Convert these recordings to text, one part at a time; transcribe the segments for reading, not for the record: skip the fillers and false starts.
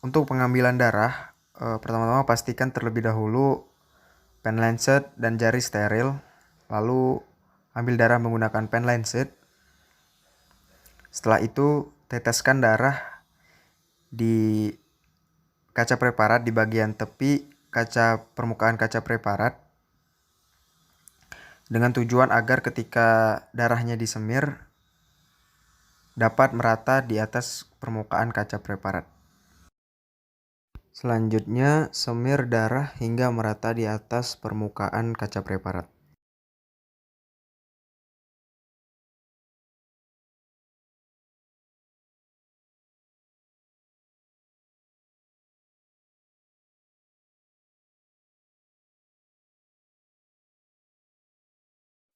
Untuk pengambilan darah, pertama-tama pastikan terlebih dahulu pen lancet dan jari steril. Lalu ambil darah menggunakan pen lancet. Setelah itu teteskan darah di kaca preparat di bagian tepi permukaan kaca preparat dengan tujuan agar ketika darahnya disemir dapat merata di atas permukaan kaca preparat. Selanjutnya, semir darah hingga merata di atas permukaan kaca preparat.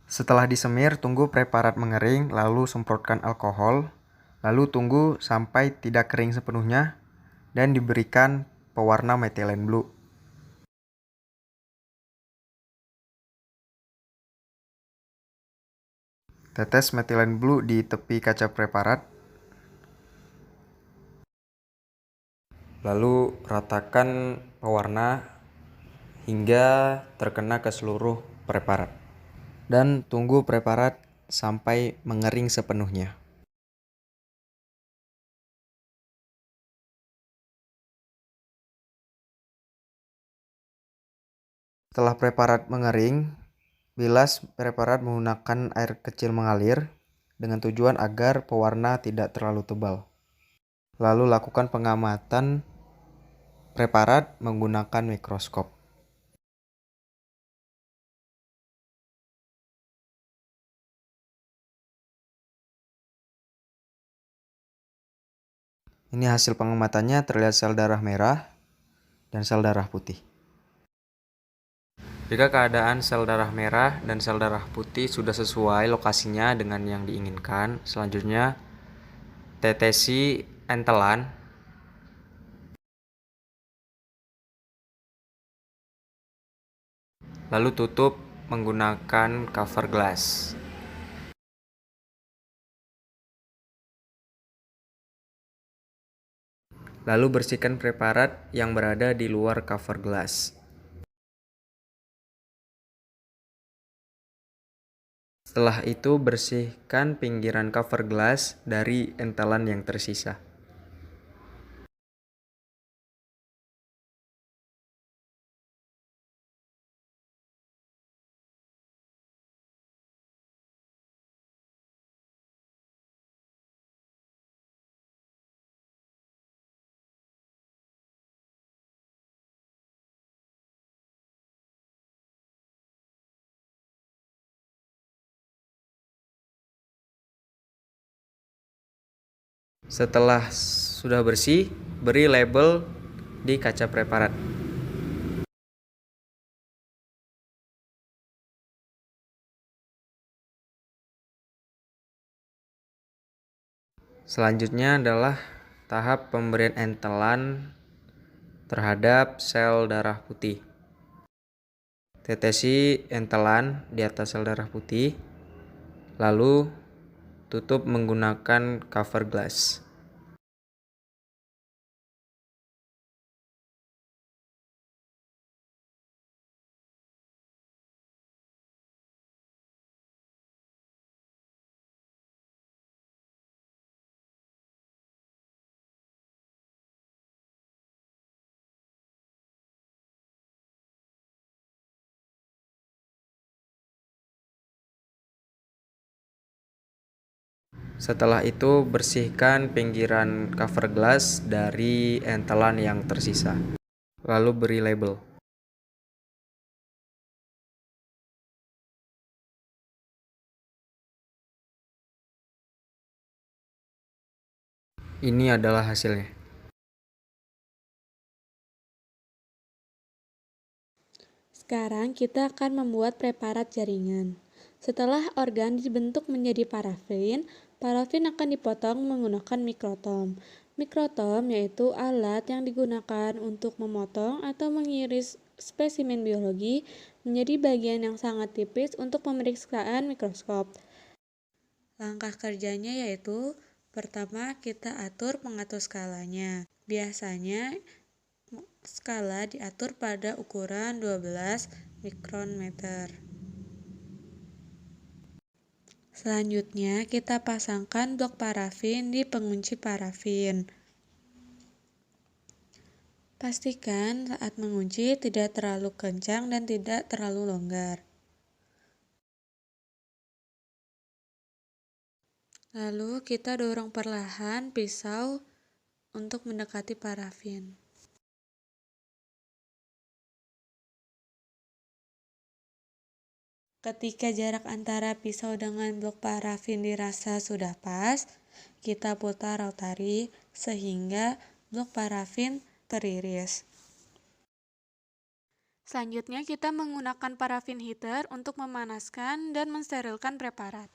Setelah disemir, tunggu preparat mengering, lalu semprotkan alkohol, lalu tunggu sampai tidak kering sepenuhnya, dan diberikan pewarna methylene blue. Tetes methylene blue di tepi kaca preparat, lalu ratakan pewarna hingga terkena ke seluruh preparat. Dan tunggu preparat sampai mengering sepenuhnya. Setelah preparat mengering, bilas preparat menggunakan air kecil mengalir dengan tujuan agar pewarna tidak terlalu tebal. Lalu lakukan pengamatan preparat menggunakan mikroskop. Ini hasil pengamatannya, terlihat sel darah merah dan sel darah putih. Jika keadaan sel darah merah dan sel darah putih sudah sesuai lokasinya dengan yang diinginkan, selanjutnya tetesi entelan lalu tutup menggunakan cover glass. Lalu bersihkan preparat yang berada di luar cover glass. Setelah itu bersihkan pinggiran cover glass dari entelan yang tersisa. Setelah sudah bersih, beri label di kaca preparat. Selanjutnya adalah tahap pemberian entelan terhadap sel darah putih. Tetesi entelan di atas sel darah putih, lalu tutup menggunakan cover glass. Setelah itu bersihkan pinggiran cover glass dari entelan yang tersisa. Lalu beri label. Ini adalah hasilnya. Sekarang kita akan membuat preparat jaringan. Setelah organ dibentuk menjadi parafin, parafin akan dipotong menggunakan mikrotom. Mikrotom yaitu alat yang digunakan untuk memotong atau mengiris spesimen biologi menjadi bagian yang sangat tipis untuk pemeriksaan mikroskop. Langkah kerjanya yaitu pertama kita atur pengatur skalanya. Biasanya skala diatur pada ukuran 12 mikrometer. Selanjutnya, kita pasangkan blok parafin di pengunci parafin. Pastikan saat mengunci tidak terlalu kencang dan tidak terlalu longgar. Lalu kita dorong perlahan pisau untuk mendekati parafin. Ketika jarak antara pisau dengan blok parafin dirasa sudah pas, kita putar rotari sehingga blok parafin teriris. Selanjutnya kita menggunakan parafin heater untuk memanaskan dan mensterilkan preparat.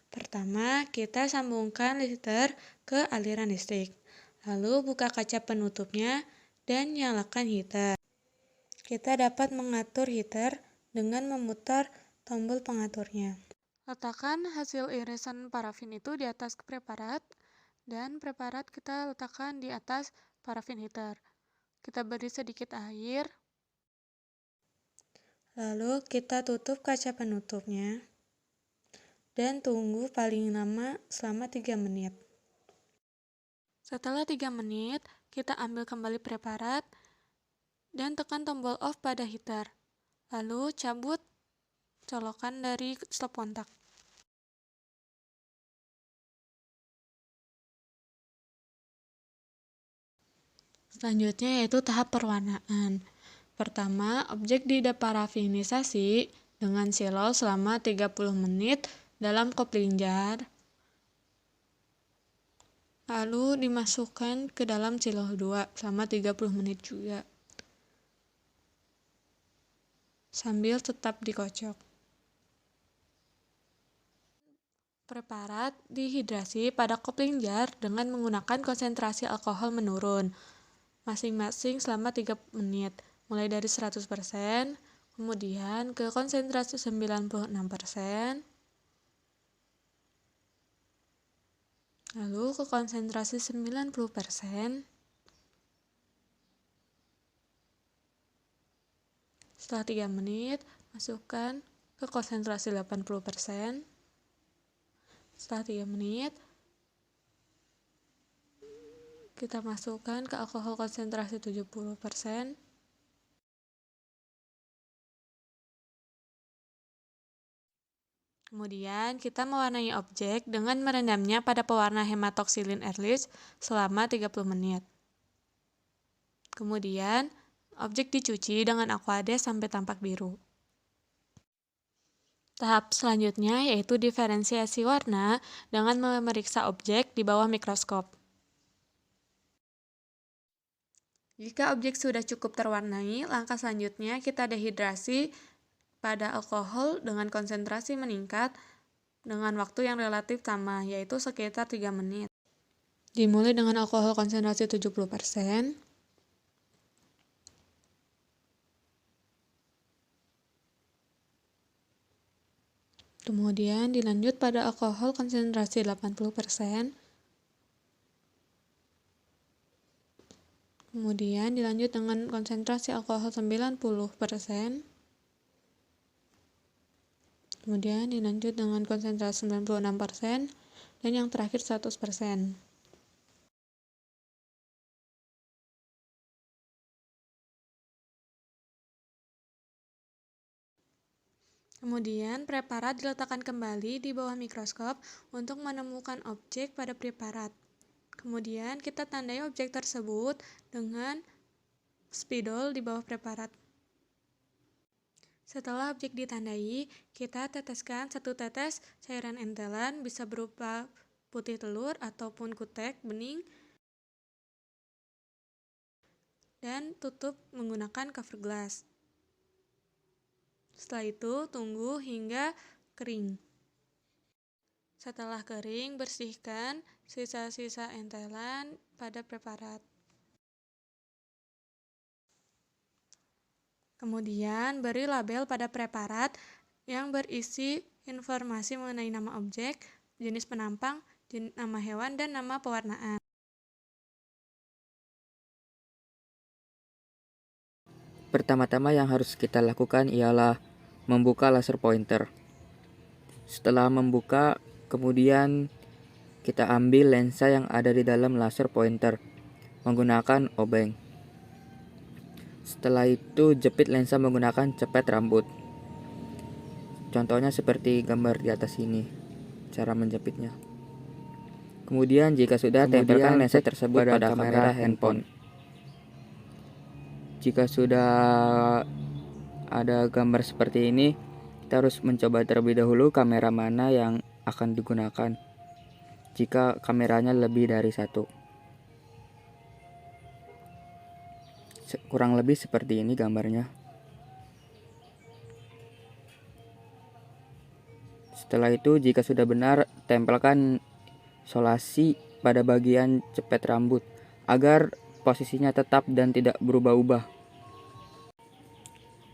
Pertama, kita sambungkan heater ke aliran listrik. Lalu buka kaca penutupnya dan nyalakan heater. Kita dapat mengatur heater dengan memutar tombol pengaturnya. Letakkan hasil irisan parafin itu di atas preparat dan preparat kita letakkan di atas parafin heater. Kita beri sedikit air. Lalu kita tutup kaca penutupnya dan tunggu paling lama selama 3 menit. Setelah 3 menit, kita ambil kembali preparat dan tekan tombol off pada heater. Lalu cabut colokan dari stop kontak. Selanjutnya yaitu tahap perwarnaan. Pertama, objek diparafinisasi dengan silau selama 30 menit dalam kopling jar. Lalu dimasukkan ke dalam silau 2 selama 30 menit juga. Sambil tetap dikocok. Preparat dihidrasi pada kopling jar dengan menggunakan konsentrasi alkohol menurun, masing-masing selama 3 menit, mulai dari 100%, kemudian ke konsentrasi 96%, lalu ke konsentrasi 90%, setelah 3 menit, masukkan ke konsentrasi 80%, setelah 3 menit, kita masukkan ke alkohol konsentrasi 70%, kemudian kita mewarnai objek dengan merendamnya pada pewarna hematoksilin Ehrlich selama 30 menit. Kemudian, objek dicuci dengan Aquades sampai tampak biru. Tahap selanjutnya yaitu diferensiasi warna dengan memeriksa objek di bawah mikroskop. Jika objek sudah cukup terwarnai, langkah selanjutnya kita dehidrasi pada alkohol dengan konsentrasi meningkat dengan waktu yang relatif sama, yaitu sekitar 3 menit. Dimulai dengan alkohol konsentrasi 70%. Kemudian dilanjut pada alkohol konsentrasi 80%. Kemudian dilanjut dengan konsentrasi alkohol 90%. Kemudian dilanjut dengan konsentrasi 96% dan yang terakhir 100%. Kemudian preparat diletakkan kembali di bawah mikroskop untuk menemukan objek pada preparat. Kemudian kita tandai objek tersebut dengan spidol di bawah preparat. Setelah objek ditandai, kita teteskan 1 tetes cairan entelan, bisa berupa putih telur ataupun kutek bening, dan tutup menggunakan cover glass. Setelah itu, tunggu hingga kering. Setelah kering, bersihkan sisa-sisa entelan pada preparat. Kemudian, beri label pada preparat yang berisi informasi mengenai nama objek, jenis penampang, nama hewan, dan nama pewarnaan. Pertama-tama yang harus kita lakukan ialah membuka laser pointer. Setelah membuka, kemudian kita ambil lensa yang ada di dalam laser pointer menggunakan obeng. Setelah itu jepit lensa menggunakan cepet rambut. Contohnya seperti gambar di atas ini, cara menjepitnya. Kemudian jika sudah, tempelkan lensa tersebut pada kamera handphone. Jika sudah ada gambar seperti ini, kita harus mencoba terlebih dahulu kamera mana yang akan digunakan jika kameranya lebih dari satu. Kurang lebih seperti ini gambarnya. Setelah itu, jika sudah benar, tempelkan isolasi pada bagian cepet rambut agar posisinya tetap dan tidak berubah-ubah.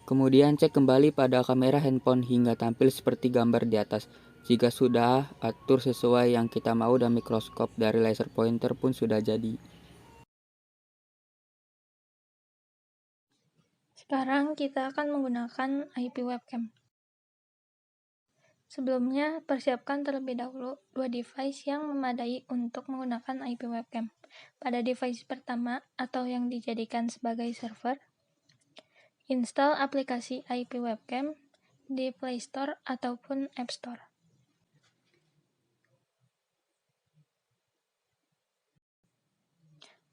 Kemudian cek kembali pada kamera handphone hingga tampil seperti gambar di atas. Jika sudah, atur sesuai yang kita mau dan mikroskop dari laser pointer pun sudah jadi. Sekarang kita akan menggunakan IP webcam. Sebelumnya, persiapkan terlebih dahulu dua device yang memadai untuk menggunakan IP webcam. Pada device pertama atau yang dijadikan sebagai server, install aplikasi IP webcam di Play Store ataupun App Store.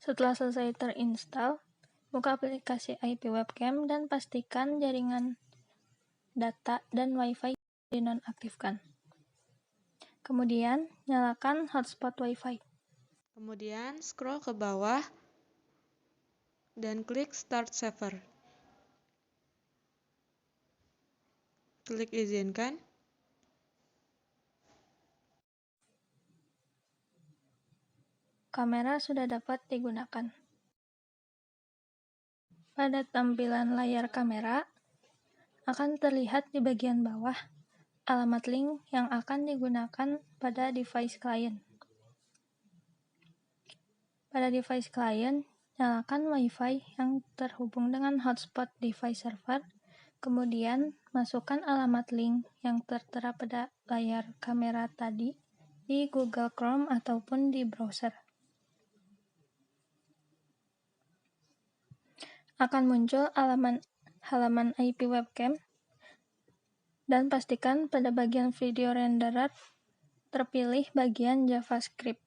Setelah selesai terinstall, buka aplikasi IP webcam dan pastikan jaringan data dan WiFi dinonaktifkan. Kemudian, nyalakan hotspot WiFi. Kemudian scroll ke bawah dan klik Start Server. Klik izinkan. Kamera sudah dapat digunakan. Pada tampilan layar kamera, akan terlihat di bagian bawah alamat link yang akan digunakan pada device klien. Pada device klien, nyalakan WiFi yang terhubung dengan hotspot device server, kemudian masukkan alamat link yang tertera pada layar kamera tadi di Google Chrome ataupun di browser. Akan muncul halaman IP webcam dan pastikan pada bagian video renderer terpilih bagian JavaScript.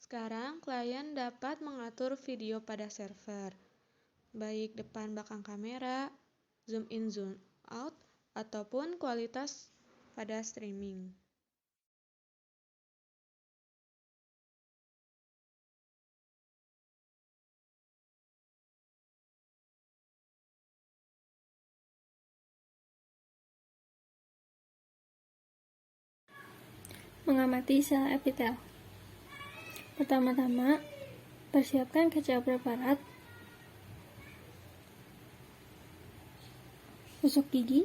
Sekarang klien dapat mengatur video pada server, baik depan belakang kamera, zoom in zoom out, ataupun kualitas pada streaming. Mengamati sel epitel. Pertama-tama, persiapkan kaca preparat, tusuk gigi,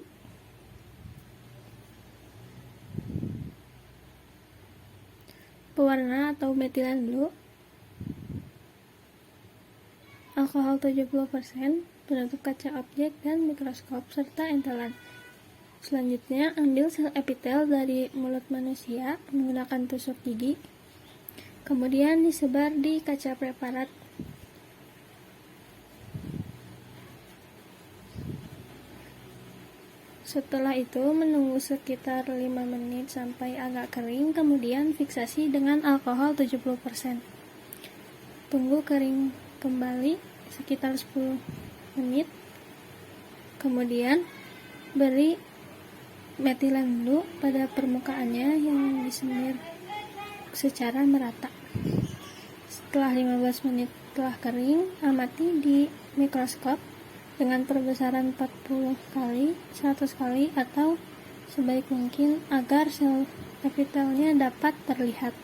pewarna atau metilen blue, alkohol 70%, penutup kaca objek dan mikroskop serta entelan. Selanjutnya, ambil sel epitel dari mulut manusia menggunakan tusuk gigi, kemudian disebar di kaca preparat. Setelah itu, menunggu sekitar 5 menit sampai agak kering, kemudian fiksasi dengan alkohol 70%. Tunggu kering kembali sekitar 10 menit, kemudian beri metilen blue pada permukaannya yang disemir secara merata. Setelah 15 menit telah kering, amati di mikroskop dengan perbesaran 40 kali, 100 kali, atau sebaik mungkin agar sel epitelnya dapat terlihat.